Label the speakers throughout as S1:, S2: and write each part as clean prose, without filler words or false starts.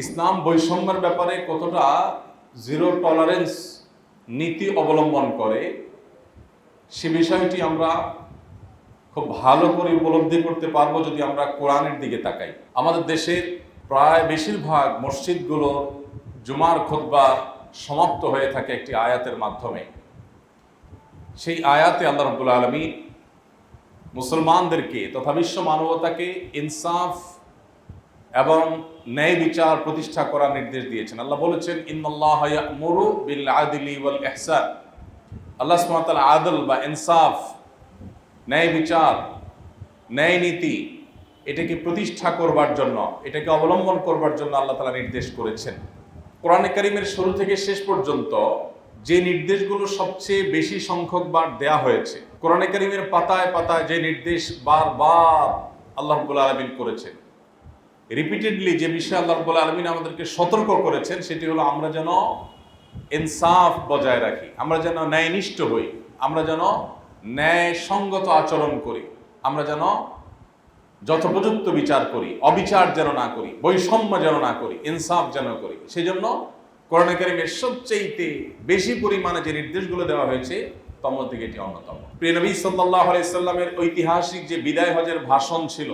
S1: ইসলাম বৈষম্যের ব্যাপারে কতটা জিরো টলারেন্স নীতি অবলম্বন করে সে বিষয়টি আমরা খুব ভালো করে উপলব্ধি করতে পারবো যদি আমরা কোরআনের দিকে তাকাই। আমাদের দেশের প্রায় বেশিরভাগ মসজিদগুলো জুমার খুতবা সমাপ্ত হয়ে থাকে একটি আয়াতের মাধ্যমে। সেই আয়াতে আল্লাহ রাব্বুল আলামিন মুসলমানদেরকে তথা বিশ্ব মানবতাকে ইনসাফ এবং ন্যায় বিচার প্রতিষ্ঠা করার নির্দেশ দিয়েছেন। আল্লাহ বলেছেন, ইন্নাল্লাহা ইয়া'মুরু বিল আদলি ওয়াল ইহসান। আল্লাহ সুবহানাহু ওয়া তাআলা আদল বা ইনসাফ, ন্যায় বিচার, ন্যায় নীতি এটাকে প্রতিষ্ঠা করবার জন্য, এটাকে অবলম্বন করবার জন্য আল্লাহ তাআলা নির্দেশ করেছেন। কোরআনে কারীমের শুরু থেকে শেষ পর্যন্ত যে নির্দেশগুলো সবচেয়ে বেশি সংখ্যকবার দেয়া হয়েছে, কোরআনে কারীমের পাতায় পাতায় যে নির্দেশ বারবার আল্লাহ রাব্বুল আলামিন করেছেন, রিপিটেডলি যে বিষয়ে আল্লাহ রাব্বুল আলামিন আমাদেরকে সতর্ক করেছেন, সেটি হলো আমরা যেন ইনসাফ বজায় রাখি, আমরা যেন ন্যায়নিষ্ঠ হই, আমরা যেন ন্যায় সঙ্গত আচরণ করি, আমরা যেন যথোপযুক্ত বিচার করি, অবিচার যেন না করি, বৈষম্য যেন না করি, ইনসাফ যেন করি। সেই জন্য কোরআনে কারীমের সবচেয়ে বেশি পরিমাণে যে নির্দেশগুলো দেওয়া হয়েছে তার মধ্যে এটি অন্যতম। প্রিয় নবী সাল্লাল্লাহু আলাইহি সাল্লামের ঐতিহাসিক যে বিদায় হজের ভাষণ ছিল,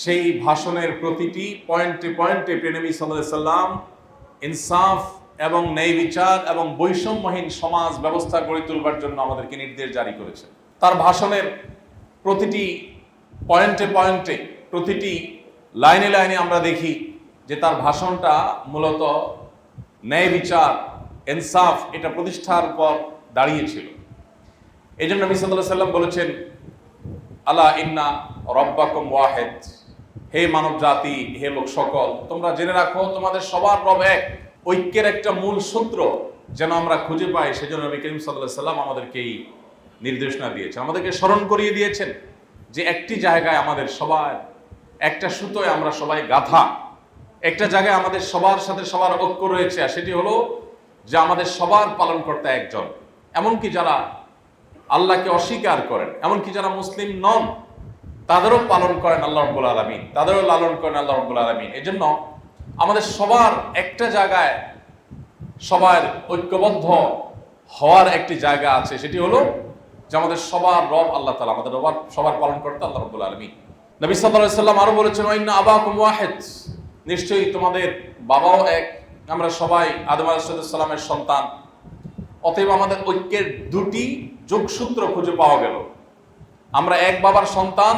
S1: সেই ভাষণের প্রতিটি পয়েন্টে পয়েন্টে প্রিয় নবী সাল্লাল্লাহু আলাইহি সাল্লাম ইনসাফ এবং ন্যায় বিচার এবং বৈষম্যহীন সমাজ ব্যবস্থা গড়ে তুলবার জন্য আমাদেরকে নির্দেশ জারি করেছেন। তার ভাষণের প্রতিটি পয়েন্টে পয়েন্টে, প্রতিটি লাইনে লাইনে আমরা দেখি যে তার ভাষণটা মূলত ন্যায় বিচার, ইনসাফ এটা প্রতিষ্ঠার পর দাঁড়িয়েছিল। এই জন্য নবী সাল্লাল্লাহু আলাইহি সাল্লাম বলেছেন, আলা ইন্না রব্বাকুম ওয়াহিদ, হে মানব জাতি, হে লোক সকল, তোমরা জেনে রাখো তোমাদের সবার রব এক। ঐক্যের একটা মূল সূত্র যেন আমরা খুঁজে পাই, সেজন্য নবী করিম সাল্লাল্লাহু আলাইহি সাল্লাম আমাদেরকে এই নির্দেশনা দিয়েছেন, আমাদেরকে স্মরণ করিয়ে দিয়েছেন যে একটি জায়গায় আমাদের সবার, একটা সুতোয় আমরা সবাই গাঁথা, একটা জায়গায় আমাদের সবার সাথে সবার ঐক্য রয়েছে, আর সেটি হলো যে আমাদের সবার পালনকর্তা একজন। এমনকি যারা আল্লাহকে অস্বীকার করেন, এমনকি যারা মুসলিম নন, তাদেরও পালন করেন আল্লাহ রাব্বুল আলামিন, তাদেরও লালন করেন আল্লাহ রাব্বুল আলামিন। এজন্য আমাদের সবার একটা জায়গায় সবার ঐক্যবদ্ধ হওয়ার একটি জায়গা আছে, সেটি হলো যে আমাদের সবার রব আল্লাহ তাআলা, আমাদের সবার পালনকর্তা আল্লাহ রাব্বুল আলামিন। নবী সাল্লাল্লাহু আলাইহি সাল্লাম আরো বলেছেন, ইন্না আবাকুম ওয়াহিদ, নিশ্চয়ই তোমাদের বাবাও এক, আমরা সবাই আদম আলাইহিস সালামের সন্তান। অতএব আমাদের ঐক্যের দুটি যোগসূত্র খুঁজে পাওয়া গেল। আমরা এক বাবার সন্তান,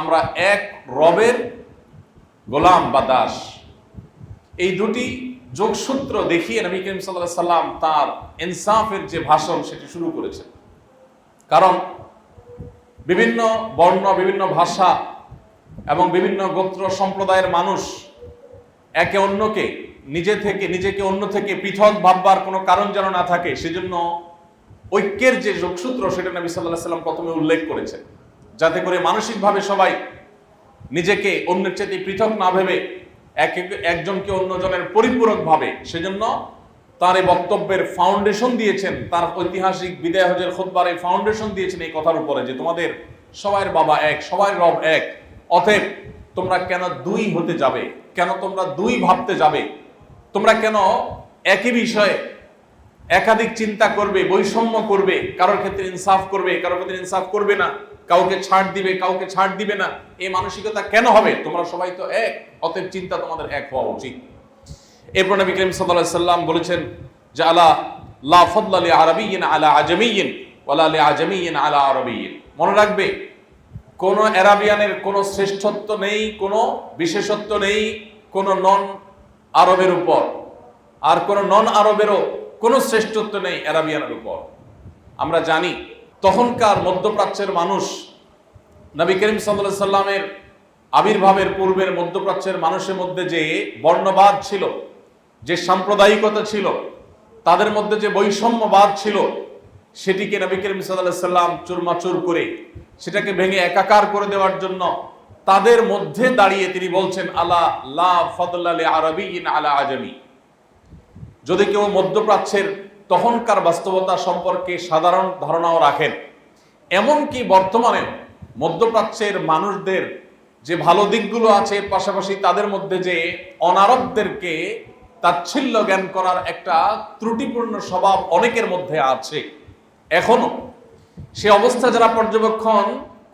S1: আমরা এক রবের গোলাম বা দাস। এই দুটি যোগসূত্র দেখিয়ে নবী করিম সাল্লাল্লাহু আলাইহি সাল্লাম তার ইনসাফের যে ভাষণ সেটি শুরু করেছেন। কারণ বিভিন্ন বর্ণ, বিভিন্ন ভাষা এবং বিভিন্ন গোত্র সম্প্রদায়ের মানুষ একে অন্যকে নিজেকে অন্য থেকে পৃথক ভাববার কোনো কারণ যেন না থাকে, সেজন্য ঐক্যের যে যোগসূত্র সেটা নবী সাল্লাল্লাহু আলাইহি সাল্লাম প্রথমে উল্লেখ করেছেন, যাতে করে মানসিকভাবে সবাই নিজেকে অন্যের চেয়ে পৃথক না ভেবে একজনকে অন্যজনের পরিপূরক ভাবে। সেজন্য তার এই বক্তব্যের ফাউন্ডেশন দিয়েছেন, তার ঐতিহাসিক বিদায় হজের খুতবার এই ফাউন্ডেশন দিয়েছেন এই কথার উপরে যে তোমাদের সবার বাবা এক, সবার রব এক। অতএব তোমরা কেন দুই হতে যাবে, কেন তোমরা দুই ভাবতে যাবে, তোমরা কেন একই বিষয়ে একাধিক চিন্তা করবে, বৈষম্য করবে, কারোর ক্ষেত্রে ইনসাফ করবে, কারোর ক্ষেত্রে ইনসাফ করবে না, কাউকে ছাড় দিবে, কাউকে ছাড় দিবে না, এই মানসিকতা কেন হবে? তোমরা সবাই তো এক, অতএব চিন্তা তোমাদের এক হওয়া উচিত। এরপর নবী করিম সাল্লাল্লাহু আলাইহি সাল্লাম বলেছেন যে আলা লা ফাদলা লি আরাবিয়্যিন আলা আজামিয়্যিন ওয়ালা লি আজামিয়্যিন আলা আরাবিয়্যিন। মনে রাখবে, কোন আরাবিয়ানের কোনো শ্রেষ্ঠত্ব নেই, কোনো বিশেষত্ব নেই কোন নন আরবের উপর, আর কোন নন আরবেরও কোনো শ্রেষ্ঠত্ব নেই আরাবিয়ানের উপর। আমরা জানি তখনকার মধ্যপ্রাচ্যের মানুষ, নবী করিম সাল্লাল্লাহু আলাইহি সাল্লামের আবির্ভাবের পূর্বের মধ্যপ্রাচ্যের মানুষের মধ্যে যে বর্ণবাদ ছিল, যে সাম্প্রদায়িকতা ছিল, তাদের মধ্যে যে বৈষম্যবাদ ছিল, সেটিকে নবী করিম সাল্লাল্লাহু আলাইহি সাল্লাম চুরমাচুর করে, সেটাকে ভেঙে একাকার করে দেওয়ার জন্য তাদের মধ্যে দাঁড়িয়ে তিনি বলছেন, আলা লা ফাদলা লি আরাবিয়্যিন আলা আজামি। যদি কেউ মধ্যপ্রাচ্যের তখনকার বাস্তবতা সম্পর্কে সাধারণ ধারণাও রাখেন, এমনকি বর্তমানে মধ্যপ্রাচ্যের মানুষদের যে ভালো দিকগুলো আছে, এর পাশাপাশি তাদের মধ্যে যে অনারবদেরকে তাচ্ছিল্য জ্ঞান করার একটা ত্রুটিপূর্ণ স্বভাব অনেকের মধ্যে আছে এখনো। সে অবস্থা যারা পর্যবেক্ষণ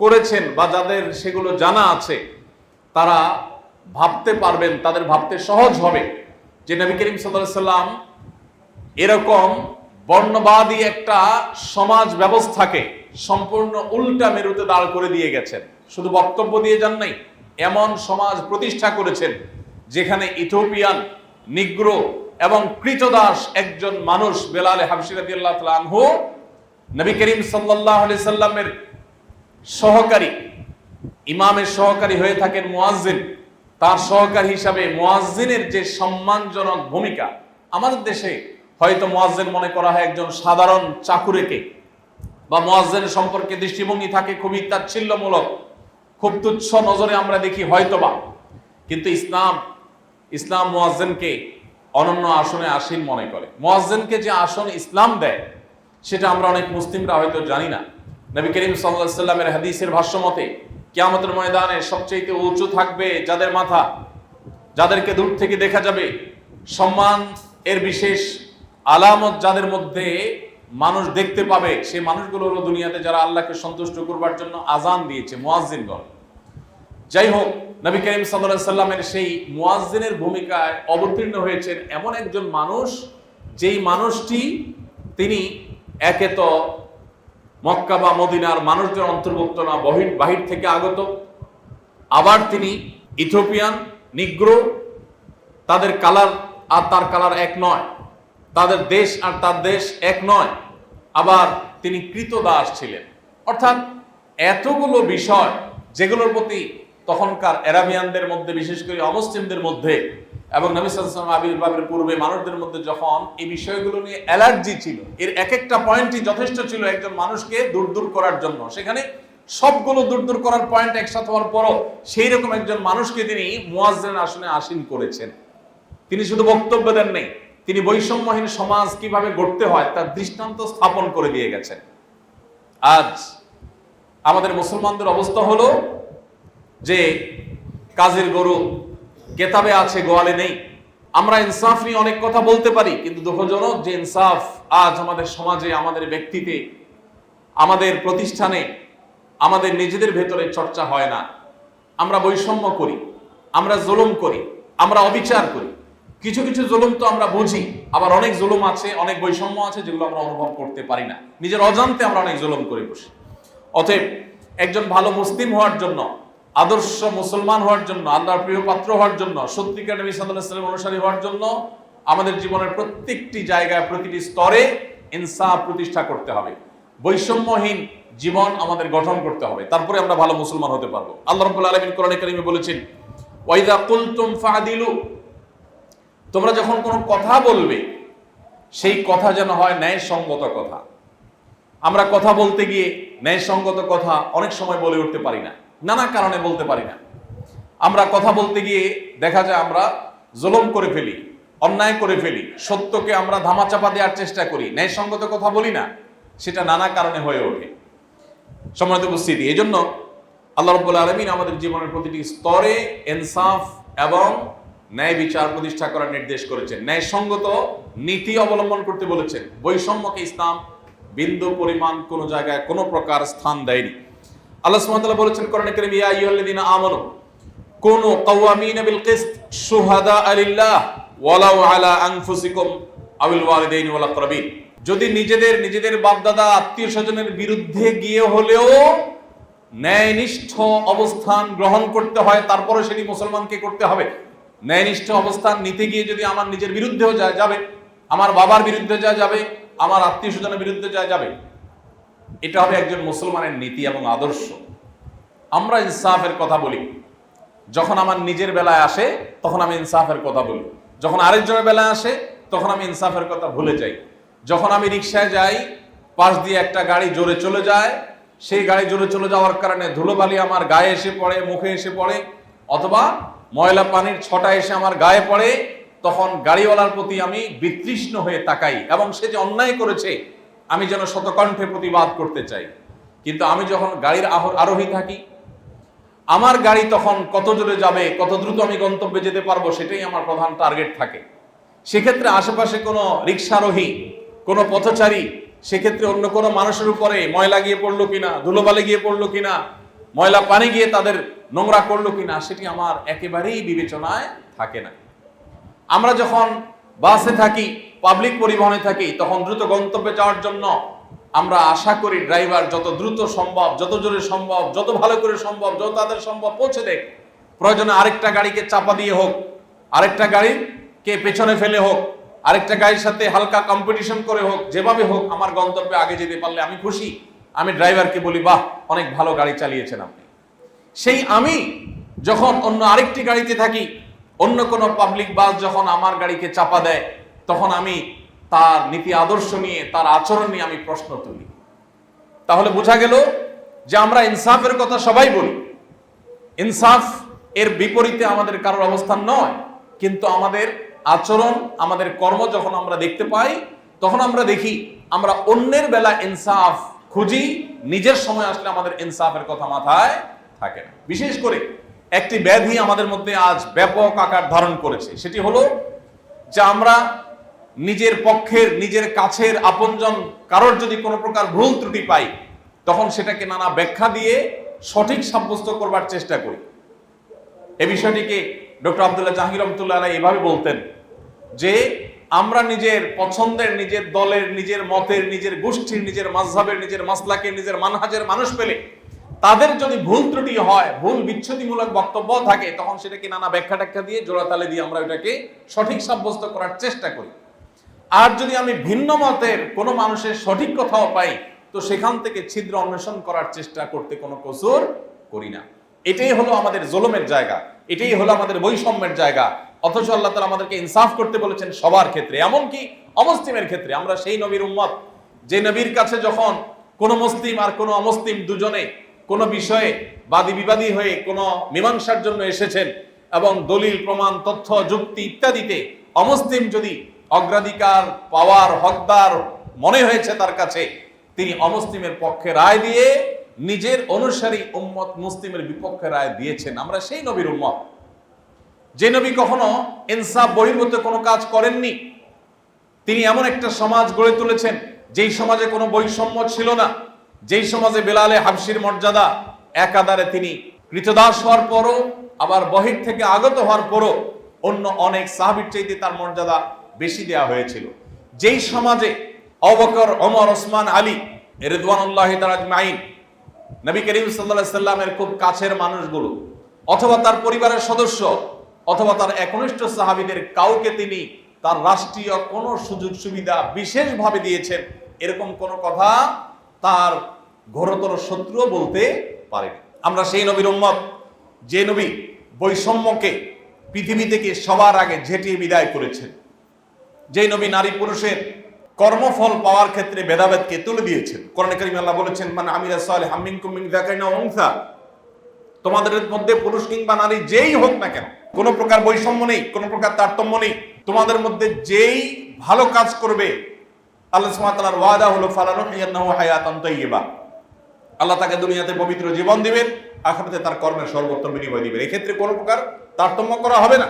S1: করেছেন বা যাদের সেগুলো জানা আছে, তারা ভাবতে পারবেন, তাদের ভাবতে সহজ হবে যে নবী করিম সাল্লাল্লাহু আলাইহি সাল্লাম এরকম বর্ণবাদী একটা সমাজ ব্যবস্থাকে সম্পূর্ণ উল্টা মেরুতে দাঁড় করে দিয়ে গেছেন। শুধু বক্তব্য দিয়ে যান নাই, এমন সমাজ প্রতিষ্ঠা করেছেন যেখানে ইথিওপিয়ান, নিগ্রো এবং কৃতদাস একজন মানুষ বেলাল হাবশী রাদিয়াল্লাহু তাআলা আনহু নবী করিম সাল্লাল্লাহু আলাইহি সাল্লামের সহকারী, ইমামের সহকারী হয়ে থাকেন মুয়াজ্জিন। তার সহকারী হিসাবে মুয়াজ্জিনের যে সম্মানজনক ভূমিকা, আমাদের দেশে হয়তো মুয়াজ্জিন মনে করা হয় একজন সাধারণ চাকুরেকে, বা মুয়াজ্জিনের সম্পর্কে দৃষ্টিভঙ্গি থাকে খুবই তাচ্ছিল্যমূলক, খুব তুচ্ছ নজরে আমরা দেখি হয়তোবা। কিন্তু ইসলাম মুয়াজ্জিনকে অনন্য আসনে আসীন মনে করে। মুয়াজ্জিনকে যে আসন ইসলাম দেয় সেটা আমরা অনেক মুসলিমরা হয়তো জানি না। নবী করিম সাল্লাল্লাহু আলাইহি সাল্লামের হাদিসের ভাষ্য মতে কিয়ামতের ময়দানে সবচেয়ে উঁচু থাকবে যাদের মাথা, যাদেরকে দূর থেকে দেখা যাবে, সম্মান এর বিশেষ আলামত যাদের মধ্যে মানুষ দেখতে পাবে, সেই মানুষগুলো হলো দুনিয়াতে যারা আল্লাহকে সন্তুষ্ট করবার জন্য আজান দিয়েছে, মুয়াজ্জিনগণ। যাই হোক, নবী করিম সাল্লাল্লাহু আলাইহি সাল্লামের সেই মুয়াজ্জিনের ভূমিকায় অবতীর্ণ হয়েছেন এমন একজন মানুষ, যেই মানুষটি তিনি একে তো মক্কা বা মদিনার মানুষদের অন্তর্ভুক্ত না, বাহির থেকে আগত, আবার তিনি ইথিওপিয়ান, নিগ্রো, তাদের কালার আর তার কালার এক নয়, তাদের দেশ আর তার দেশ এক নয়, আবার তিনি কৃতদাস ছিলেন। অর্থাৎ এতগুলো বিষয় যেগুলোর প্রতি তখনকার আরাবিয়ানদের মধ্যে, বিশেষ করে অমুসলিমদের মধ্যে এবং নবী সাল্লাল্লাহু আলাইহি ওয়াসাল্লাম আবির্ভাবের পূর্বে মানুষদের মধ্যে যখন এই বিষয়গুলো নিয়ে অ্যালার্জি ছিল, এর এক একটা পয়েন্টই যথেষ্ট ছিল একজন মানুষকে দূর করার জন্য। সেখানে সবগুলো দূর করার পয়েন্ট একসাথে হওয়ার পরও সেই রকম একজন মানুষকে তিনি মুয়াজ্জিনের আসনে আসীন করেছেন। তিনি শুধু বক্তব্য দেন নেই, তিনি বৈষম্যহীন সমাজ কিভাবে গড়তে হয় তার দৃষ্টান্ত স্থাপন করে দিয়ে গেছেন। আজ আমাদের মুসলমানদের অবস্থা হলো যে কাজের গরু কেতাবে আছে, গোয়ালে নেই। আমরা ইনসাফ নিয়ে অনেক কথা বলতে পারি, কিন্তু দুঃখজনক যে ইনসাফ আজ আমাদের সমাজে, আমাদের ব্যক্তিতে, আমাদের প্রতিষ্ঠানে, আমাদের নিজেদের ভেতরে চর্চা হয় না। আমরা বৈষম্য করি, আমরা জুলুম করি, আমরা অবিচার করি। কিছু কিছু জুলুম তো আমরা বুঝি, আবার অনেক জুলুম আছে, অনেক বৈষম্য আছে যেগুলো আমরা অনুভব করতে পারি না। নিজের অজান্তে আমরা অনেক জুলুম করে বসি। অতএব একজন ভালো মুসলিম হওয়ার জন্য, আদর্শ মুসলমান হওয়ার জন্য, আল্লাহর প্রিয় পাত্র হওয়ার জন্য, সত্যিকার নবী সাল্লাল্লাহু আলাইহি ওয়াসাল্লাম অনুসারী হওয়ার জন্য আমাদের জীবনের প্রত্যেকটি জায়গায়, প্রতিটি স্তরে ইনসাফ প্রতিষ্ঠা করতে হবে। বৈষম্যহীন জীবন আমাদের গঠন করতে হবে, তারপরে আমরা ভালো মুসলমান হতে পারবো। আল্লাহ রাব্বুল আলামিন কোরআনে কারীমে বলেছেন, ওয়াইদা কুলতুম ফাদিলু, তোমরা যখন কোনো কথা বলবে সেই কথা যেন হয় ন্যায়সঙ্গত কথা। আমরা কথা বলতে গিয়ে ন্যায়সঙ্গত কথা অনেক সময় বলে উঠতে পারি না, নানা কারণে বলতে পারি না। আমরা কথা বলতে গিয়ে দেখা যায় আমরা জুলুম করে ফেলি, অন্যায় করে ফেলি, সত্যকে আমরা ধামাচাপা দেওয়ার চেষ্টা করি, ন্যায়সঙ্গত কথা বলি না, সেটা নানা কারণে হয়ে ওঠে। সম্মানিত উপস্থিতি, এই জন্য আল্লাহ রাব্বুল আলামিন আমাদের জীবনের প্রতিটি স্তরে ইনসাফ এবং ন্যায় বিচার প্রতিষ্ঠা করার নির্দেশ করেছেন, ন্যায়সঙ্গত নীতি অবলম্বন করতে বলেছেন। বৈষম্যকে ইসলাম বিন্দু পরিমাণ কোনো জায়গায় কোনো প্রকার স্থান দেয়নি। আল্লাহ সুবহানাহু ওয়া তাআলা বলেছেন কোরআনে কারীমে, ইয়া আইয়ুহাল্লাযীনা আমানু কুনু কাওয়ামিনা বিল কিসত শুহাদাআ লিল্লাহ ওয়ালাউ আলা আনফুসিকুম আওয়াল ওয়ালিদাইনি ওয়াল আকরাবিন। যদি নিজেদের বাপদাদা, আত্মীয় স্বজনের বিরুদ্ধে গিয়ে হলেও ন্যায়নিষ্ঠ অবস্থান গ্রহণ করতে হয়, তারপরে সেটি মুসলমানকে করতে হবে। ন্যায়নিষ্ঠ অবস্থান নিতে গিয়ে যদি আমার নিজের বিরুদ্ধেও যাবে, আমার বাবার বিরুদ্ধে যাবে, আমার আত্মীয় স্বজনের বিরুদ্ধে যাবে, এটা হবে একজন মুসলমানের নীতি এবং আদর্শ। আমরা ইনসাফের কথা বলি, যখন আমার নিজের বেলায় আসে তখন আমি ইনসাফের কথা বলি, যখন আরেকজনের বেলায় আসে তখন আমি ইনসাফের কথা ভুলে যাই। যখন আমি রিকশায় যাই, পাশ দিয়ে একটা গাড়ি জোরে চলে যায়, সেই গাড়ি জোরে চলে যাওয়ার কারণে ধুলোবালি আমার গায়ে এসে পড়ে, মুখে এসে পড়ে, অথবা ময়লা পানির ছটা এসে আমার গায়ে পড়ে, তখন গাড়িওয়ালার প্রতি আমি বিতৃষ্ণ হয়ে তাকাই এবং সে যে অন্যায় করেছে আমি যেন শতকণ্ঠে প্রতিবাদ করতে চাই। কিন্তু আমি যখন গাড়ির আরোহী থাকি, আমার গাড়ি তখন কত জোরে যাবে, কত দ্রুত আমি গন্তব্যে যেতে পারবো, সেটাই আমার প্রধান টার্গেট থাকে। সেক্ষেত্রে আশেপাশে কোনো রিক্সারোহী, কোনো পথচারী, সেক্ষেত্রে অন্য কোনো মানুষের উপরে ময়লা গিয়ে পড়লো কিনা, ধুলোবালি গিয়ে পড়লো কিনা, ময়লা পানি গিয়ে তাদের নোংরা করলো কিনা, সেটি আমার একেবারেই বিবেচনায় থাকে না। আমরা যখন বাসে থাকি, পাবলিক পরিবহনে থাকি, তখন দ্রুত গন্তব্যে যাওয়ার জন্য আমরা আশা করি ড্রাইভার যত দ্রুত সম্ভব, যত জোরে সম্ভব, যত ভালো করে সম্ভব, যত তাদের সম্ভব পৌঁছে দেখ। প্রয়োজনে আরেকটা গাড়িকে চাপা দিয়ে হোক, আরেকটা গাড়িকে পেছনে ফেলে হোক, আরেকটা গাড়ির সাথে হালকা কম্পিটিশন করে হোক, যেভাবে হোক আমার গন্তব্যে আগে যেতে পারলে আমি খুশি। আমি ড্রাইভারকে বলি, বাহ, অনেক ভালো গাড়ি চালিয়েছেন আপনি। সেই আমি যখন অন্য আরেকটি গাড়িতে থাকি, অন্য কোনো পাবলিক বাস যখন আমার গাড়িকে চাপা দেয়, তখন আমি তার নীতি আদর্শ নিয়ে, তার আচরণ নিয়ে আমি প্রশ্ন তুলি। তাহলে বোঝা গেল যে আমরা ইনসাফের কথা সবাই বলি, ইনসাফ এর বিপরীতে আমাদের কারোর অবস্থান নয়, কিন্তু আমাদের আচরণ, আমাদের কর্ম যখন আমরা দেখতে পাই, তখন আমরা দেখি আমরা অন্যের বেলা ইনসাফ খুঁজি, নিজের সময় আসলে আমাদের ইনসাফের কথা মাথায় থাকে না। বিশেষ করে একটি ব্যাধি আমাদের মধ্যে আজ ব্যাপক আকার ধারণ করেছে, সেটি হলো যে আমরা নিজের পক্ষের, নিজের কাছের আপনজন কারোর যদি কোনো প্রকার ভুল ত্রুটি পাই, তখন সেটাকে নানা ব্যাখ্যা দিয়ে সঠিক সাব্যস্ত করবার চেষ্টা করি। এই বিষয়টিকে ডক্টর আব্দুল্লাহ জাহাঙ্গীর রহমতুল্লাহ আলাইহি এভাবে বলতেন যে আমরা নিজের পছন্দের, নিজের দলের, নিজের মতের, নিজের গোষ্ঠীর, নিজের মাযহাবের, নিজের মাসলাকের, নিজের মানহাজের মানুষ পেলে তাদের যদি ভুল ত্রুটি হয়, ভুল বিচ্ছুতিমূলক বক্তব্য থাকে, তখন সেটাকে নানা ব্যাখ্যা ট্যাখ্যা দিয়ে, জোড়াতালে দিয়ে আমরা এটাকে সঠিক সাব্যস্ত করার চেষ্টা করি। আর যদি আমি ভিন্ন মতের কোনো মানুষের সঠিক কথাও পাই, তো সেখান থেকে ছিদ্র অন্বেষণ করার চেষ্টা করতে কোনো কসুর করি না। এটাই হলো আমাদের জুলুমের জায়গা, এটাই হলো আমাদের বৈষম্যের জায়গা। অথচ আল্লাহ তাআলা আমাদেরকে ইনসাফ করতে বলেছেন সবার ক্ষেত্রে, এমনকি অমুসলিমের ক্ষেত্রে। আমরা সেই নবীর উম্মত, যে নবীর কাছে যখন কোনো মুসলিম আর কোনো অমুসলিম দুজনে কোনো বিষয়ে বাদী বিবাদী হয়ে কোনো মীমাংসার জন্য এসেছেন, এবং দলিল, প্রমাণ, তথ্য, যুক্তি ইত্যাদিতে অমুসলিম যদি অগ্রাধিকার পাওয়ার হকদার মনে হয়েছে তার কাছে, তিনি অমুসলিমের পক্ষে রায় দিয়ে নিজের অনুসারী উম্মত মুসলিমের বিপক্ষে রায় দিয়েছেন। আমরা সেই নবীর উম্মত, যে নবী কখনো ইনসাফ বহির্ভূত কোনো কাজ করেননি। তিনি এমন একটা সমাজ গড়ে তুলেছেন যেই সমাজে কোনো বৈষম্য ছিল না, যেই সমাজে বেলালে হাবশির মর্যাদা একাধারে তিনি কৃতদাস হওয়ার পরও, আবার বহির থেকে আগত হওয়ার পরও অন্য অনেক সাহাবীর চাইতে তার মর্যাদা বেশি দেওয়া হয়েছিল। যেই সমাজে আবু বকর, ওমর, ওসমান, আলী রিদওয়ানুল্লাহি তাআলা আজমাইন, নবী করিম সাল্লাল্লাহু আলাইহি সাল্লামের খুব কাছের মানুষগুলো, অথবা তার পরিবারের সদস্য, অথবা তার একনিষ্ঠ সাহাবীদের কাউকে তিনি তার রাষ্ট্রীয় কোনো সুযোগ সুবিধা বিশেষভাবে দিয়েছেন, এরকম কোনো কথা তার ঘোরতর শত্রুও বলতে পারেনি। আমরা সেই নবীর উম্মত, যে নবী বৈষম্যকে পৃথিবী থেকে সবার আগে ঝেঁটিয়ে বিদায় করেছেন, যে নবী নারী পুরুষের কর্মফল পাওয়ার ক্ষেত্রে ভেদাভেদকে তুলে দিয়েছেন। কোরআনে কারিমে আল্লাহ বলেছেন, মান আমিলা সালিহাম মিনকুম মিন যাকারিন ওয়া উনসা, তোমাদের মধ্যে পুরুষ কিংবা নারী যেই হোক না কেন, কোনো প্রকার বৈষম্য নেই, কোনো প্রকার তারতম্য নেই। তোমাদের মধ্যে যেই ভালো কাজ করবে, আল্লাহ সুবহানাহু ওয়া তাআলার ওয়াদা হলো ফালানুহইয়ান্নাহু হায়াতান তাইয়্যিবা, আল্লাহ তাকে দুনিয়াতে পবিত্র জীবন দিবেন, আখিরাতে তার কর্মের সর্বোত্তম বিনিময় দিবেন। এক্ষেত্রে কোনো প্রকার তারতম্য করা হবে না।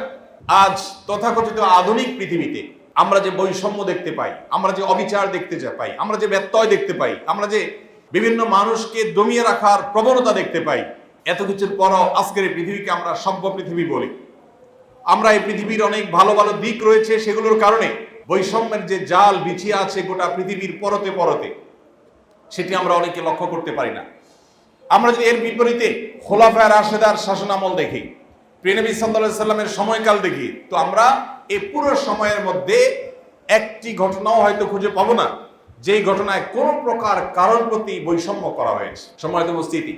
S1: আজ তথাকথিত আধুনিক পৃথিবীতে আমরা যে বৈষম্য দেখতে পাই, আমরা যে অবিচার দেখতে পাই, আমরা যে ব্যত্যয় দেখতে পাই, আমরা যে বিভিন্ন মানুষকে দমিয়ে রাখার প্রবণতা দেখতে পাই, এত কিছুর পরও আজকের এই পৃথিবীকে আমরা সভ্য পৃথিবী বলি। আমরা এই পৃথিবীর অনেক ভালো ভালো দিক রয়েছে, সেগুলোর কারণে বৈষম্যের যে জাল বিছিয়ে আছে গোটা পৃথিবীর পরতে পরতে, সেটি আমরা অনেকে লক্ষ্য করতে পারি না। আমরা যদি এর বিপরীতে খোলাফায়ে রাশেদার শাসনামল দেখি, প্রিয় নবী সাল্লাল্লাহু আলাইহি সাল্লামের সময়কাল দেখি, তো আমরা এই পুরো সময়ের মধ্যে একটি ঘটনাও হয়তো খুঁজে পাবো না যেই ঘটনায় কোন প্রকার কারোর প্রতি বৈষম্য করা হয়েছে। সম্মানিত উপস্থিতি,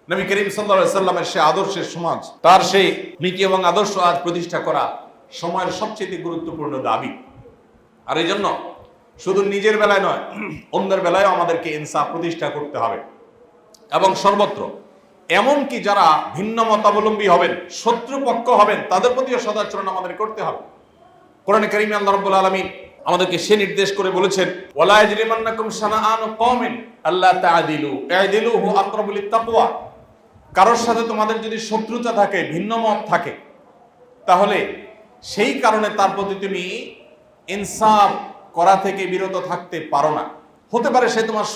S1: নবী করিম সাল্লাল্লাহু আলাইহি সাল্লামের সেই আদর্শের সমাজ, তার সেই নীতি এবং আদর্শ আজ প্রতিষ্ঠা করা সময়ের সবচেয়ে গুরুত্বপূর্ণ দাবি। আর এই জন্য শুধু নিজের বেলায় নয়, অন্যের বেলায় আমাদেরকে ইনসাফ প্রতিষ্ঠা করতে হবে, এবং সর্বত্র, এমনকি যারা ভিন্ন মতাবলম্বী হবেন, শত্রুপক্ষ হবেন, তাদের প্রতিও সদাচরণ আমাদের করতে হবে। কোরআনে কারিমে আল্লাহ রাব্বুল আলামিন আমাদেরকে সে নির্দেশ করে বলেছেন, ওয়ালা ইয়াজরিমান্নাকুম শানাআনু কওমিন আল্লা তা'দিলু ই'দিলু হু আকরাবু লিত-তাকওয়া, কারোর সাথে তোমাদের যদি শত্রুতা থাকে, ভিন্ন মত থাকে, তাহলে সেই কারণে তার প্রতি তুমি ইনসাফ করা থেকে বিরত থাকতে পারো না। হতে পারে সে তোমার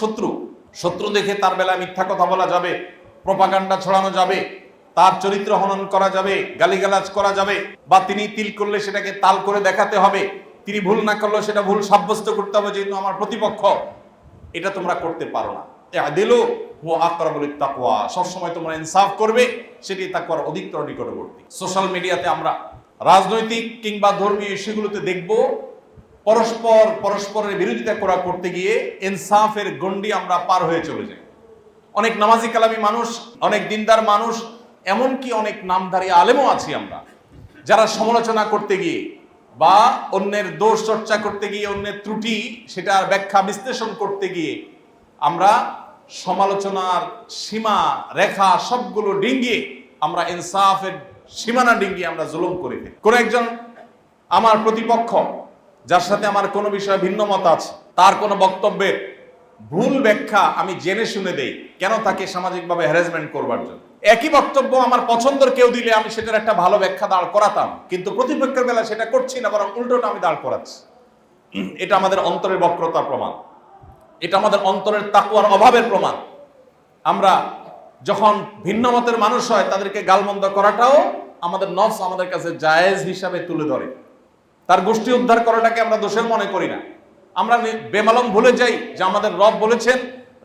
S1: শত্রু দেখে তার বেলায় মিথ্যা কথা বলা যাবে, প্রপাগান্ডা ছড়ানো যাবে, তার চরিত্র হনন করা যাবে, গালিগালাজ করা যাবে, বা তিনি তিল করলে সেটাকে তাল করে দেখাতে হবে, তিনি ভুল না করলে সেটা ভুল সাব্যস্ত করতে হবে যেহেতু আমার প্রতিপক্ষ। এটা তোমরা করতে পারো না। আদিলু হুয়া আকরাবুল তাকওয়া, সবসময় তোমরা ইনসাফ করবে, সেটি তাকওয়ার অধিকতর নিকটবর্তী। সোশ্যাল মিডিয়াতে আমরা রাজনৈতিক কিংবা ধর্মীয় ইস্যুগুলোতে দেখব পরস্পরের বিরোধিতা করতে গিয়ে ইনসাফের গণ্ডি আমরা পার হয়ে চলে যাই। অনেক নামাজি কালামি মানুষ, অনেক দিনদার মানুষ, এমনকি অনেক নামধারী আলেমও আছি আমরা, যারা সমালোচনা করতে গিয়ে বা অন্যের দোষ চর্চা করতে গিয়ে, অন্যের ত্রুটি সেটার ব্যাখ্যা বিশ্লেষণ করতে গিয়ে আমরা সমালোচনার সীমা রেখা সবগুলো ডিঙ্গিয়ে, আমরা ইনসাফের সীমানা ডিঙ্গিয়ে আমরা জুলুম করে ফেলি। কোন একজন আমার প্রতিপক্ষ, যার সাথে আমার কোনো বিষয়ে ভিন্ন মত আছে, তার কোনো বক্তব্যের ভুল ব্যাখ্যা আমি জেনে শুনে দেই, কেন তাকে সামাজিকভাবে হ্যারাসমেন্ট করবার জন্য। একই বক্তব্য আমার পছন্দের কেউ দিলে আমি সেটার একটা ভালো ব্যাখ্যা দাঁড় করাতাম, কিন্তু প্রতিপক্ষের বেলা সেটা করছি না, বরং উল্টোটা আমি দাঁড় করাচ্ছি। এটা আমাদের অন্তরের বক্রতার প্রমাণ, এটা আমাদের অন্তরের তাকওয়ার অভাবের প্রমাণ। আমরা যখন ভিন্ন মতের মানুষ হয় তাদেরকে গালমন্দ করাটাও আমাদের নফস আমাদের কাছে জায়েজ হিসাবে তুলে ধরে। তার গোষ্ঠী উদ্ধার করাটাকে আমরা দোষের মনে করি না। আমরা বেমালম ভুলে যাই যে আমাদের রব বলেছেন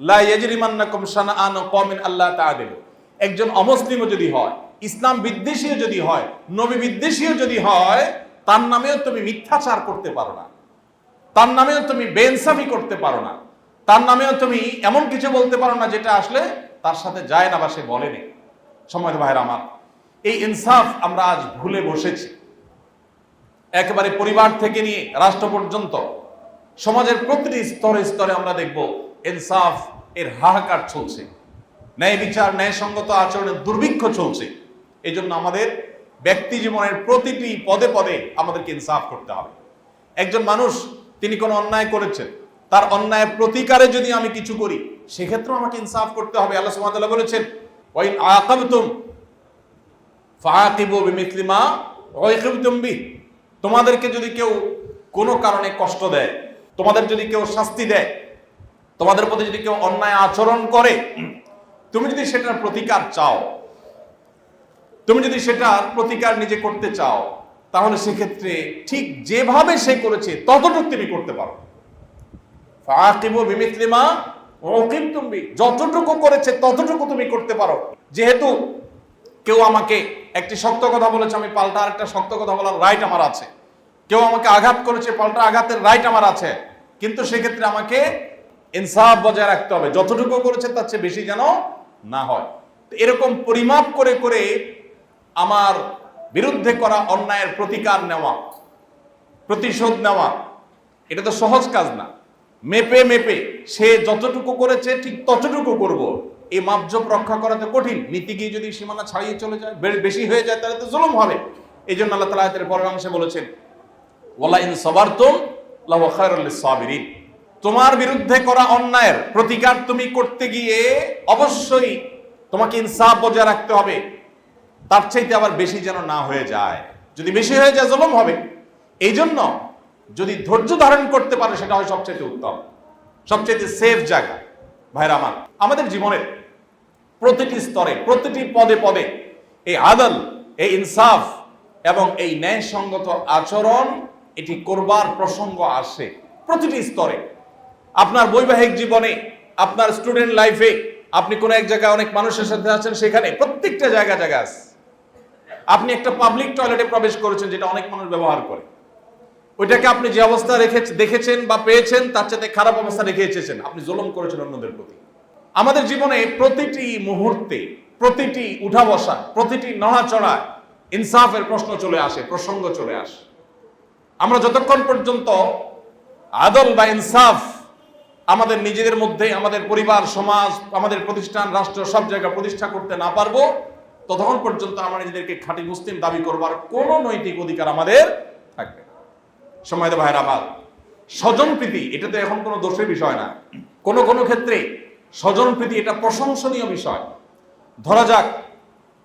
S1: লা ইয়াজরিমান্নাকুম শানাআনু কওমিন আল্লা তাআদিলু। একজন অমুসলিমও যদি হয়, ইসলাম বিদ্বেষীও যদি হয়, নবী বিদ্বেষীও যদি হয়, তার নামেও তুমি মিথ্যাচার করতে পারো না, তার নামেও তুমি বেইনসাফি করতে পারো না, তার নামেও তুমি এমন কিছু বলতে পারো না যেটা আসলে তার সাথে যায় না বা সে বলেনি। সম্মানিত ভাইরা আমার, এই ইনসাফ আমরা আজ ভুলে বসেছি। একেবারে পরিবার থেকে নিয়ে রাষ্ট্র পর্যন্ত সমাজের প্রতিটি স্তরে স্তরে আমরা দেখব ইনসাফ এর হাহাকার চলছে, ন্যায় বিচার ন্যায়সঙ্গত আচরণের দুর্ভিক্ষ চলছে। এই জন্য আমাদের ব্যক্তি জীবনের প্রতিটি পদে পদে আমাদেরকে ইনসাফ করতে হবে। একজন মানুষ তিনি কোনো অন্যায় করেছেন, তার অন্যায়ের প্রতিকারে যদি আমি কিছু করি, সেক্ষেত্রেও আমাকে ইনসাফ করতে হবে। আল্লাহ সুবহানাহু ওয়া তাআলা বলেছেন ওয়া ইন আকাবতুম ফাআকিবু বিমিসলি মা উকিবতুম বিহি। তোমাদেরকে যদি কেউ কোনো কারণে কষ্ট দেয়, তোমাদের যদি কেউ শাস্তি দেয়, তোমাদের প্রতি যদি কেউ অন্যায় আচরণ করে, তুমি যদি সেটার প্রতিকার চাও, তুমি যদি সেটার প্রতিকার নিজে করতে চাও, তাহলে সেক্ষেত্রে ঠিক যেভাবে সে করেছে ততটুকু তুমি করতে পারো। ফাআকিবু বিমিসলি মা উকিবতুম বিহি, যতটুকু করেছে ততটুকু তুমি করতে পারো। যেহেতু কেউ আমাকে একটি শক্ত কথা বলেছে, আমি পাল্টা আরেকটা শক্ত কথা বলার রাইট আমার আছে। কেউ আমাকে আঘাত করেছে, পাল্টা আঘাতের রাইট আমার আছে। কিন্তু সেক্ষেত্রে আমাকে ইনসাফ বজায় রাখতে হবে, যতটুকু করেছে তার চেয়ে বেশি যেন না হয়। এরকম পরিমাপ করে করে আমার বিরুদ্ধে করা অন্যায়ের প্রতিকার নেওয়া, প্রতিশোধ নেওয়া, এটা তো সহজ কাজ না। মেপে মেপে সে যতটুকু করেছে ঠিক ততটুকু করব, এই মাপজোপ রক্ষা করা তো কঠিন। নীতি গিয়ে যদি সীমানা ছাড়িয়ে চলে যায়, বেশি হয়ে যায়, তাহলে তো জুলুম হবে। এই জন্য আল্লাহ তাআলা আয়াতের পরের অংশে বলেছেন ওয়ালা ইন সাবারতুম লাহু খায়রুল লিস-সাবিরিন। তোমার বিরুদ্ধে করা অন্যায়ের প্রতিকার তুমি করতে গিয়ে অবশ্যই তোমাকে ইনসাফ বজায় রাখতে হবে, তার চাইতে আবার বেশি যেন না হয়ে যায়। যদি বেশি হয়ে যায় জুলুম হবে। এই জন্য যদি ধৈর্য ধারণ করতে পারে সেটা হয় সবচেয়ে উত্তম, সবচেয়ে সেফ জায়গা। ভাইরা আমার, আমাদের জীবনের প্রতিটি স্তরে প্রতিটি পদে পদে এই আদল, এই ইনসাফ এবং এই ন্যায়সঙ্গত আচরণ এটি করবার প্রসঙ্গ আসে প্রতিটি স্তরে। আপনার বৈবাহিক জীবনে, আপনার স্টুডেন্ট লাইফে, আপনি কোনো এক জায়গায় অনেক মানুষের সাথে আছেন, সেখানে প্রত্যেকটা জায়গা আছে। আপনি একটা পাবলিক টয়লেটে প্রবেশ করেছেন যেটা অনেক মানুষ ব্যবহার করে, ওইটাকে আপনি যে অবস্থা দেখেছেন বা পেয়েছেন তার চাইতে খারাপ অবস্থা রেখে এসেছেন, আপনি জুলুম করেছেন অন্যদের প্রতি। আমাদের জীবনে প্রতিটি মুহূর্তে, প্রতিটি উঠা বসা, প্রতিটি নড়াচড়া ইনসাফের প্রশ্ন চলে আসে, প্রসঙ্গ চলে আসে। আমরা যতক্ষণ পর্যন্ত আদল বা ইনসাফ আমাদের নিজেদের মধ্যে, আমাদের পরিবার, সমাজ, আমাদের প্রতিষ্ঠান, রাষ্ট্র, সব জায়গায় প্রতিষ্ঠা করতে না পারবো, ততক্ষণ পর্যন্ত আমরা নিজেদেরকে খাঁটি মুসলিম দাবি করবার কোনো নৈতিক অধিকার আমাদের থাকবে। সম্মানিত ভাইরা আমার, স্বজন প্রীতি এটা তো এখন কোনো দোষের বিষয় না। কোনো কোনো ক্ষেত্রে স্বজন প্রীতি এটা প্রশংসনীয় বিষয়। ধরা যাক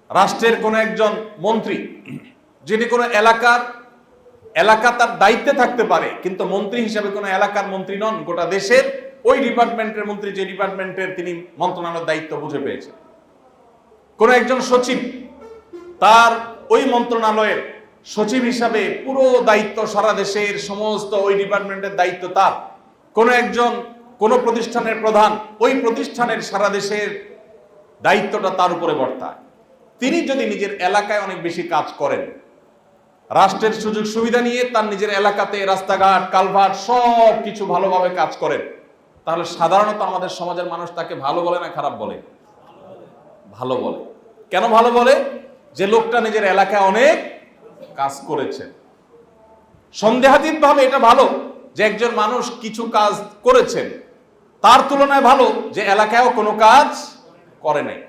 S1: রাষ্ট্রের কোন একজন মন্ত্রী, যিনি কোনো এলাকা তার দায়িত্বে থাকতে পারে, কিন্তু মন্ত্রী হিসাবে কোনো এলাকার মন্ত্রী নন, গোটা দেশের ওই ডিপার্টমেন্টের মন্ত্রী, যে ডিপার্টমেন্টের তিনি মন্ত্রণালয়ের দায়িত্ব বুঝে পেয়েছেন। কোন একজন সচিব, তার ওই মন্ত্রণালয়ের সচিব হিসাবে পুরো দায়িত্ব, সারা দেশের সমস্ত ওই ডিপার্টমেন্টের দায়িত্ব তার। কোন প্রতিষ্ঠানের প্রধান, ওই প্রতিষ্ঠানের সারা দেশের দায়িত্বটা তার উপরে বর্তায়। তিনি যদি নিজের এলাকায় অনেক বেশি কাজ করেন, রাষ্ট্রের সুযোগ সুবিধা নিয়ে তার নিজের এলাকাতে রাস্তাঘাট, কালভার্ট সব কিছু ভালোভাবে কাজ করেন, তাহলে সাধারণত আমাদের সমাজের মানুষ তাকে ভালো বলে না খারাপ বলে? ভালো বলে। কেন ভালো বলে? যে লোকটা নিজের এলাকায় অনেক কাজ করেছে। সন্দেহাতীত ভাবে এটা ভালো যে একজন মানুষ কিছু কাজ করেছেন, তার তুলনায় ভালো যে এলাকায়ও কোনো কাজ করে নাই।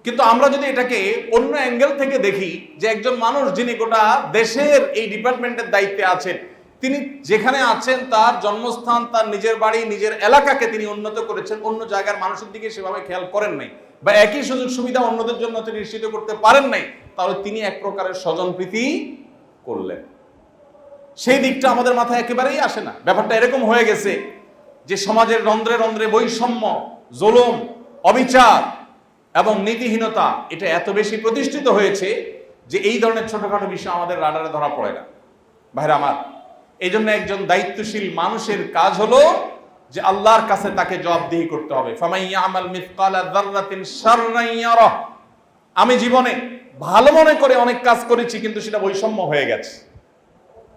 S1: কিন্তু আমরা যদি এটাকে অন্য অ্যাঙ্গেল থেকে দেখি, যে একজন মানুষ যিনি গোটা দেশের এই ডিপার্টমেন্টের দায়িত্বে আছেন, তিনি যেখানে আছেন তার জন্মস্থান, তার নিজের বাড়ি, নিজের এলাকাকে তিনি উন্নত করেছেন, অন্য জায়গার মানুষের দিকে সেভাবে খেয়াল করেন নাই, বা একই সুযোগ সুবিধা অন্যদের জন্য তিনি নিশ্চিত করতে পারেন নাই, তাহলে তিনি এক প্রকারের স্বজনপ্রীতি করলেন। সেই দিকটা আমাদের মাথায় একেবারেই আসে না। ব্যাপারটা এরকম হয়ে গেছে যে সমাজের রন্ধ্রে রন্ধ্রে বৈষম্য, জুলুম, অবিচার এবং নীতিহীনতা এটা এত বেশি প্রতিষ্ঠিত হয়েছে যে এই ধরনের ছোটখাটো বিষয় আমাদের রাডারে ধরা পড়ে না। ভাইরা আমার, এই জন্য একজন দায়িত্বশীল মানুষের কাজ হলো যে আল্লাহর কাছে তাকে জবাবদিহি করতে হবে। ফামাইয়ামাল মিসকালা যাররাতিন শাররান ইয়ারাহ। আমি জীবনে ভালো মনে করে অনেক কাজ করেছি, কিন্তু সেটা বৈষম্য হয়ে গেছে।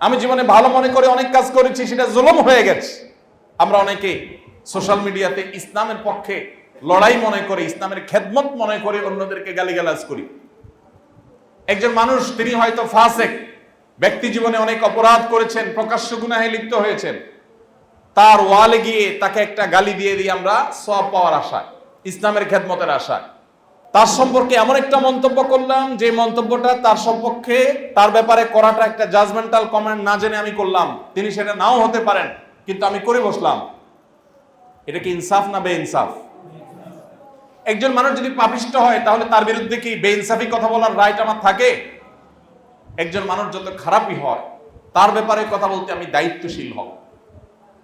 S1: আমি জীবনে ভালো মনে করে অনেক কাজ করেছি, সেটা জুলুম হয়ে গেছে। আমরা অনেকে সোশ্যাল মিডিয়াতে ইসলামের পক্ষে লড়াই মনে করে, ইসলামের খেদমত মনে করে অন্যদেরকে গালিগালাজ করি। একজন মানুষ, তিনি হয়তো ফাসেক, ব্যক্তি জীবনে অনেক অপরাধ করেছেন, প্রকাশ্য গুনাহে লিপ্ত হয়েছেন, তার ওয়ালে গিয়ে তাকে একটা গালি দিয়ে দিই আমরা সওয়াব পাওয়ার আশায়, ইসলামের খেদমতের আশায়। তার সম্পর্কে এমন একটা মন্তব্য করলাম যে মন্তব্যটা তার সম্পর্কে, তার ব্যাপারে করাটা একটা জাজমেন্টাল কমেন্ট না জেনে আমি করলাম, তিনি সেটা নাও হতে পারেন, কিন্তু আমি করে বসলাম। এটা কি ইনসাফ না বেইনসাফ? একজন মানুষ যদি পাপিষ্ট হয়, তাহলে তার বিরুদ্ধে কি বেইনসাফি কথা বলার রাইট আমার থাকে? একজন মানুষ যত খারাপই হয়, তার ব্যাপারে কথা বলতে আমি দায়িত্বশীল হব।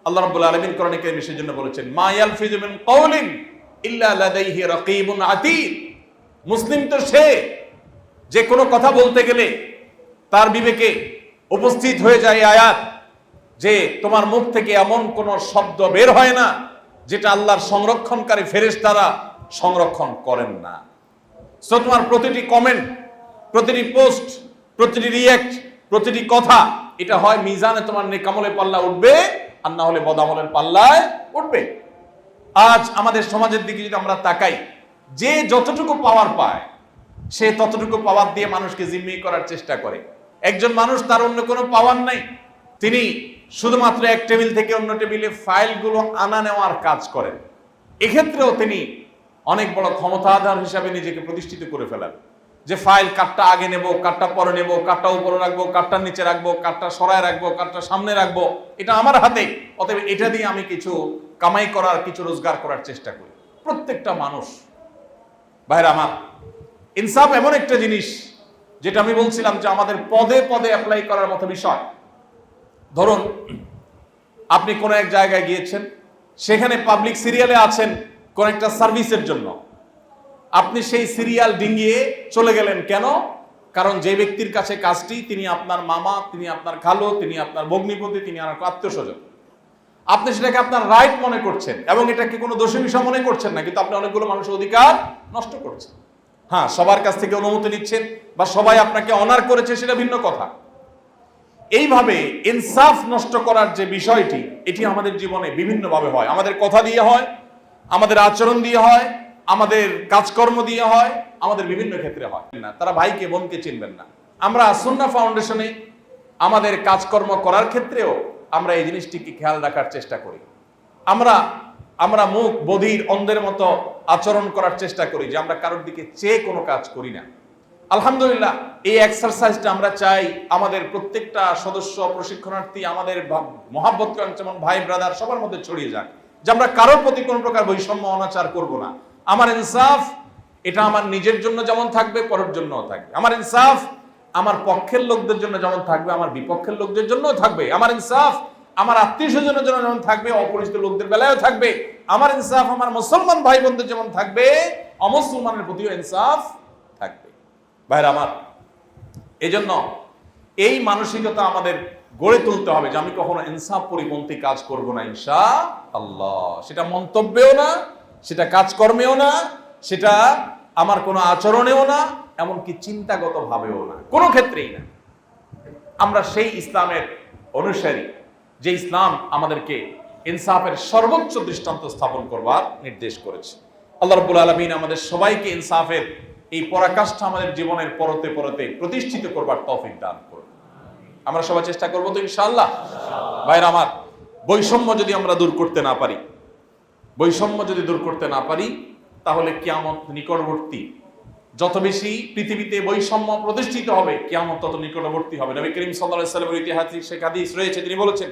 S1: আল্লাহ রাব্বুল আলামিন কোরআনে কারীমে সেজন্য বলেছেন, মা ইয়ালফিজু মিন কাওলিন ইল্লা লাদাইহি রাকীবুন আতীদ। মুসলিম তো সে যে কোনো কথা বলতে গেলে তার বিবেকে উপস্থিত হয়ে যায় আয়াত, যে তোমার মুখ থেকে এমন কোন শব্দ বের হয় না যেটা আল্লাহর সংরক্ষণকারী ফেরেশতারা সংরক্ষণ করেন না। সো তোমার প্রতিটি কমেন্ট, প্রতিটি পোস্ট, প্রতিটি রিঅ্যাক্ট, প্রতিটি কথা, এটা হয় মিজানে তোমার নেকামলের পাল্লা উঠবে, আর না হলে বদামলের পাল্লায় উঠবে। আজ আমাদের সমাজের দিকে যদি আমরা তাকাই, যে যতটুকু পাওয়ার পায় সে ততটুকু পাওয়ার দিয়ে মানুষকে জিম্মি করার চেষ্টা করে। একজন মানুষ, তার অন্য কোনো পাওয়ার নাই, তিনি শুধুমাত্র এক টেবিল থেকে অন্য টেবিলে ফাইলগুলো আনা নেওয়ার কাজ করেন। এক্ষেত্রেও তিনি অনেক বড় ক্ষমতাধর হিসাবে নিজেকে প্রতিষ্ঠিত করে ফেলেন, যে ফাইল কাটটা আগে নেব, কাটটা পরে নেব, কাটটা উপরে রাখবো, কাটটার নিচে রাখবো, কাটটা সরায় রাখবো, কাটটা সামনে রাখবো, এটা আমার হাতে, অতএব এটা দিয়ে আমি কিছু কামাই করার, কিছু রোজগার করার চেষ্টা করি। প্রত্যেকটা মানুষ, ভাইরা আমার, ইনসাফ এমন একটা জিনিস যেটা আমি বলছিলাম যে আমাদের পদে পদে অ্যাপ্লাই করার মতো বিষয়। ধরুন, আপনি কোন এক জায়গায় গিয়েছেন, সেখানে পাবলিক সিরিয়ালে আছেন কোন একটা সার্ভিসের জন্য, আপনি সেই সিরিয়াল ডিঙ্গিয়ে চলে গেলেন। কেন? কারণ যে ব্যক্তির কাছে কাজটি, তিনি আপনার মামা, তিনি আপনার খালু, তিনি আপনার ভগ্নিপতি, তিনি আপনার আত্মীয় স্বজন। আপনি সেটাকে আপনার রাইট মনে করছেন এবং এটাকে কোনো দোষী বিষয় মনে করছেন না, কিন্তু আপনি অনেকগুলো মানুষের অধিকার নষ্ট করছেন। হ্যাঁ, সবার কাছ থেকে অনুমতি নিচ্ছেন বা সবাই আপনাকে অনার করেছে, সেটা ভিন্ন কথা। এইভাবে ইনসাফ নষ্ট করার যে বিষয়টি, এটি আমাদের জীবনে বিভিন্নভাবে হয়। আমাদের কথা দিয়ে হয়, আমাদের আচরণ দিয়ে হয়, আমাদের কাজকর্ম দিয়ে হয়, আমাদের বিভিন্ন ক্ষেত্রে হয় না। তারা ভাইকে বোনকে চিনবেন না। আমরা সুন্নাহ ফাউন্ডেশনে আমাদের কাজকর্ম করার ক্ষেত্রেও আমরা এই জিনিসটিকে খেয়াল রাখার চেষ্টা করি। আমরা মুখ বধির অন্ধের মতো আচরণ করার চেষ্টা করি, যে আমরা কারোর দিকে চেয়ে কোনো কাজ করি না। আলহামদুলিল্লাহ, এই এক্সারসাইজটা আমরা চাই আমাদের প্রত্যেকটা সদস্য, প্রশিক্ষণার্থী, আমাদের মহাব্বত করেন যেমন ভাই ব্রাদার সবার মধ্যে ছড়িয়ে যাক, যে আমরা কারোর প্রতি কোনো প্রকার বৈষম্য অনাচার করব না। আমার ইনসাফ এটা আমার নিজের জন্য যেমন থাকবে, পরের জন্যও থাকবে। আমার ইনসাফ আমার পক্ষের লোকদের জন্য যেমন থাকবে, আমার বিপক্ষের লোকদের জন্যও থাকবে। আমার ইনসাফ আমার আত্মীয় স্বজনের জন্য যেমন থাকবে, অপরিচিত লোকদের বেলায়ও থাকবে। আমার ইনসাফ আমার মুসলমান ভাই বোনদের যেমন থাকবে, অমুসলমানের প্রতিও ইনসাফ থাকবে। ভাইরা আমার, এজন্য এই মানসিকতা আমাদের গড়ে তুলতে হবে যে আমি কখনো ইনসাফ পরিপন্থী কাজ করব না ইনশাআল্লাহ। সেটা মন্তব্যেও না, সেটা কাজকর্মেও না, সেটা আমার কোনো আচরণেও না, এমনকি চিন্তাগত ভাবেও না, কোনো ক্ষেত্রেই না। আমরা সেই ইসলামের অনুসারী যে ইসলাম আমাদেরকে ইনসাফের সর্বোচ্চ দৃষ্টান্ত স্থাপন করবার নির্দেশ করেছে। আল্লাহ রাব্বুল আলামিন আমাদের সবাইকে ইনসাফের এই পরাকাষ্ঠা আমাদের জীবনের পরতে পরতে প্রতিষ্ঠিত করবার তৌফিক দান করুন। আমরা সবাই চেষ্টা করবো তো ইনশাআল্লাহ। ভাইরা আমার, বৈষম্য যদি আমরা দূর করতে না পারি, বৈষম্য যদি দূর করতে না পারি, তাহলে কিয়ামত নিকটবর্তী। যত বেশি পৃথিবীতে বৈষম্য প্রতিষ্ঠিত হবে, কিয়ামত তত নিকটবর্তী হবে। নবী করিম সাল্লাল্লাহু আলাইহি ওয়াসাল্লামের ঐতিহাসিক শেখ হাদিস রয়েছে, তিনি বলেছেন,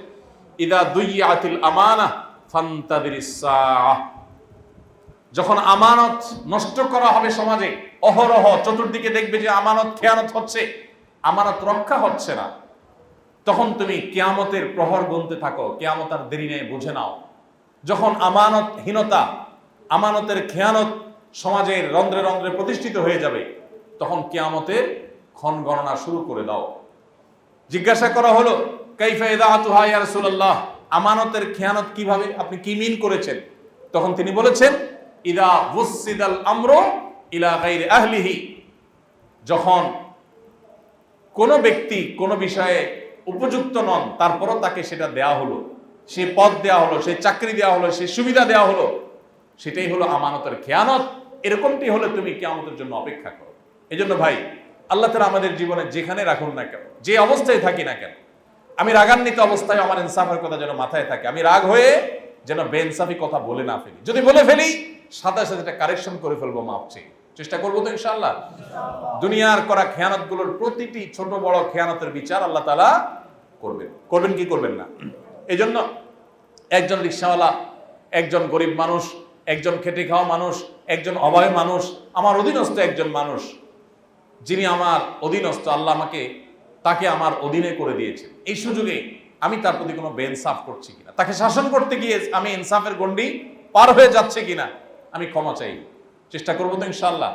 S1: ইদা দুইয়াতিল আমানাহ ফান্তাদিরিস সাআহ। যখন আমানত নষ্ট করা হবে সমাজে, অহরহ চতুর্দিকে দেখবে যে আমানত খেয়ানত হচ্ছে, আমানত রক্ষা হচ্ছে না, তখন তুমি কিয়ামতের প্রহর গুনতে থাকো। কিয়ামত আর দেরি নেই, বুঝে নাও। যখন আমানতহীনতা, আমানতের খেয়ানত সমাজের রন্ধ্রে রন্ধ্রে প্রতিষ্ঠিত হয়ে যাবে, তখন কিয়ামতের ক্ষণ গণনা শুরু করে দাও। জিজ্ঞাসা করা হলো, কাইফা ইদাআতুহা ইয়া রাসূলুল্লাহ, আমানতের খেয়ানত কিভাবে, আপনি কি মিন করেছেন? তখন তিনি বলেছেন, ইদা ওয়ুসিদাল আমরু ইলা গায়রি আহলিহি, যখন কোন ব্যক্তি কোন বিষয়ে উপযুক্ত নন, তারপরও তাকে সেটা দেয়া হলো, সে পদ দেয়া হলো, সে চাকরি দেওয়া হলো, সে সুবিধা দেওয়া হলো, সেটাই হলো আমানতের খেয়ানত। এরকমটি হলে তুমি কিয়ামতের জন্য অপেক্ষা করো। এজন্য ভাই, আল্লাহ তাআলা আমাদের জীবনে যেখানে রাখুন না কেন, যে অবস্থায় থাকি না কেন, আমি রাগান্বিত অবস্থায় আমার ইনসাফের কথা যেন মাথায় থাকে। আমি রাগ হয়ে যেন বেইনসাফি কথা বলে না ফেলি। যদি বলে ফেলি, সাথে সাথে এটা কারেকশন করে ফেলবো, মাপ চেয়ে। চেষ্টা করবো তো ইনশাআল্লাহ। দুনিয়ার করা খেয়ানত গুলোর প্রতিটি ছোট বড় খেয়ানতের বিচার আল্লাহ তাআলা করবেন। করবেন কি করবেন না? এই জন্য একজন রিকশাওয়ালা, একজন গরিব মানুষ, একজন খেটে খাওয়া মানুষ, একজন অভয় মানুষ, আমার অধীনস্থ একজন মানুষ, যিনি আমার অধীনস্থ, আল্লাহ তাকে আমার অধীনে করে দিয়েছেন। এই সুযোগে আমি তার প্রতি কোনো বেইনসাফ করছি কিনা, তাকে শাসন করতে গিয়ে আমি ইনসাফের গণ্ডি পার হয়ে যাচ্ছে কিনা, আমি ক্ষমা চাই। চেষ্টা করবো তো ইনশাআল্লাহ।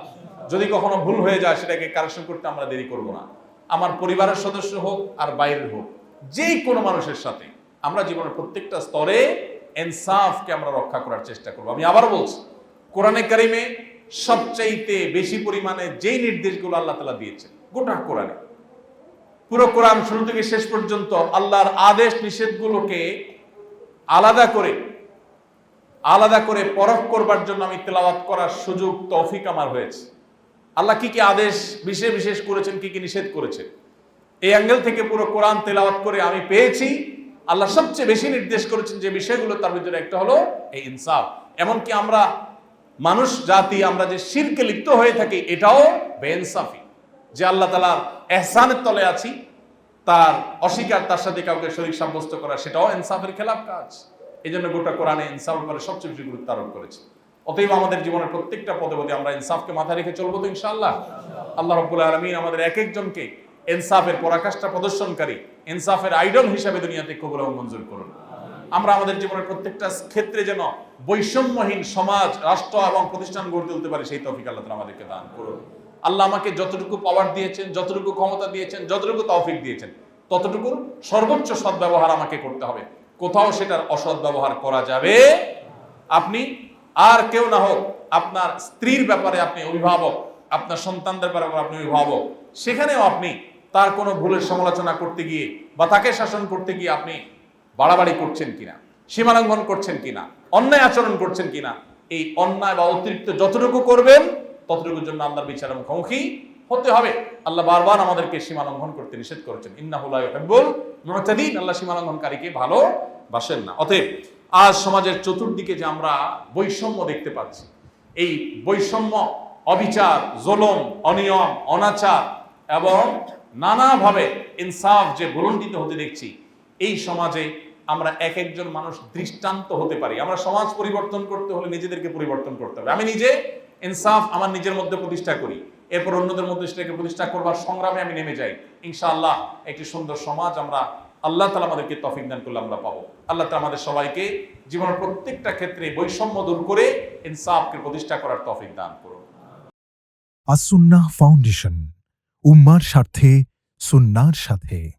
S1: যদি কখনো ভুল হয়ে যায়, সেটাকে কারেকশন করতে আমরা দেরি করব না। আমার পরিবারের সদস্য হোক আর বাইরের হোক, যে কোনো মানুষের সাথে আমরা জীবনের প্রত্যেকটা স্তরে ইনসাফকে আমরা রক্ষা করার চেষ্টা করব। আমি আবার বলছি, কোরআনে কারিমে সবচাইতে বেশি পরিমাণে যেই নির্দেশগুলো আল্লাহ তাআলা দিয়েছেন, গোটা কোরআনে, পুরো কোরআন শুরু থেকে শেষ পর্যন্ত আল্লাহর আদেশ নিষেধগুলোকে আলাদা করে পরখ করবার জন্য আমি তেলাওয়াত করার সুযোগ, তৌফিক আমার হয়েছে। আল্লাহ কি কি আদেশ বিশেষ করেছেন, কি কি নিষেধ করেছেন, এই অ্যাঙ্গেল থেকে পুরো কোরআন তেলাওয়াত করে আমি পেয়েছি আল্লাহ সবচেয়ে বেশি নির্দেশ করেছেন যে বিষয়গুলো, তার ভিতরে একটা হলো এই ইনসাফ। এমনকি আমরা মানুষ জাতি, আমরা যে শিরকে লিপ্ত হয়ে থাকি, এটাও বেইনসাফি। যে আল্লাহ তাআলার ইহসানের তলে আছি, তার অস্বীকার, তার সাথে কাউকে শরীক সাব্যস্ত করা, সেটাও ইনসাফের খেলাফ কাজ। এই জন্য গোটা কোরআনে ইনসাফের উপরে সবচেয়ে বেশি গুরুত্ব আরোপ করেছে। অতএব আমাদের জীবনের প্রত্যেকটা পদে পদে আমরা ইনসাফকে মাথায় রেখে চলবো তো ইনশাআল্লাহ। আল্লাহ রাব্বুল আলামিন আমাদের এক একজনকে ইনসাফের পরাকাষ্ঠা প্রদর্শনকারী, ইনসাফের আইডল হিসাবে দুনিয়াতে কবুল এবং মঞ্জুর করুন। আমরা আমাদের জীবনের প্রত্যেকটা ক্ষেত্রে যেন বৈষম্যহীন সমাজ, রাষ্ট্র এবং প্রতিষ্ঠান গড়ে তুলতে পারি, সেই তৌফিক আল্লাহ তাআলা আমাদেরকে দান করুন। আল্লাহ আমাকে যতটুকু পাওয়ার দিয়েছেন, যতটুকু ক্ষমতা দিয়েছেন, যতটুকু তৌফিক দিয়েছেন, ততটুকু সর্বোচ্চ সদ্ব্যবহার আমাকে করতে হবে। কোথাও সেটার অসৎ ব্যবহার করা যাবে। আপনি আর কেউ না হোক, আপনার স্ত্রীর ব্যাপারে আপনি অভিভাবক, আপনার সন্তানদের ব্যাপারে আপনি অভিভাবক, সেখানেও আপনি তার কোনো ভুলের সমালোচনা করতে গিয়ে বা তাকে শাসন করতে গিয়ে আপনি বাড়াবাড়ি করছেন কিনা, সীমালঙ্ঘন করছেন কিনা, অন্যায় আচরণ করছেন কিনা, এই অন্যায় বা অতিরিক্ত যতটুকু করবেন, ততটুকুর জন্য আল্লাহর বিচারের মুখোমুখি হতে হবে। আল্লাহ বারবার আমাদেরকে সীমালঙ্ঘন করতে নিষেধ করেছেন, ইন্নাহু লা ইউহিব্বুল মুতাদিন, আল্লাহ সীমালঙ্ঘনকারীকে ভালোবাসেন না। অতএব আজ সমাজের চতুর্দিকে যে আমরা বৈষম্য দেখতে পাচ্ছি, এই বৈষম্য, অবিচার, জুলুম, অনিয়ম, অনাচার এবং নানাভাবে ইনসাফ যে ভুলণ্ঠিত হতে দেখছি, এই সমাজে আমরা এক একজন মানুষ দৃষ্টান্ত হতে পারি। আমরা সমাজ পরিবর্তন করতে হলে নিজেদেরকে পরিবর্তন করতে হবে। আমি নিজে ইনসাফ আমার নিজের মধ্যে প্রতিষ্ঠা করি, এরপর অন্যদের মধ্যে সেটাকে প্রতিষ্ঠা করবার সংগ্রামে আমি নেমে যাই, ইনশাআল্লাহ একটি সুন্দর সমাজ আমরা আল্লাহ তাআলা আমাদেরকে তৌফিক দান করলে আমরা পাবো। আল্লাহ তাআলা আমাদের সবাইকে জীবনের প্রত্যেকটা ক্ষেত্রে বৈষম্য দূর করে ইনসাফকে প্রতিষ্ঠা করার তৌফিক দান করুন।
S2: আস-সুন্নাহ ফাউন্ডেশন, উম্মার স্বার্থে সুন্নাহর সাথে।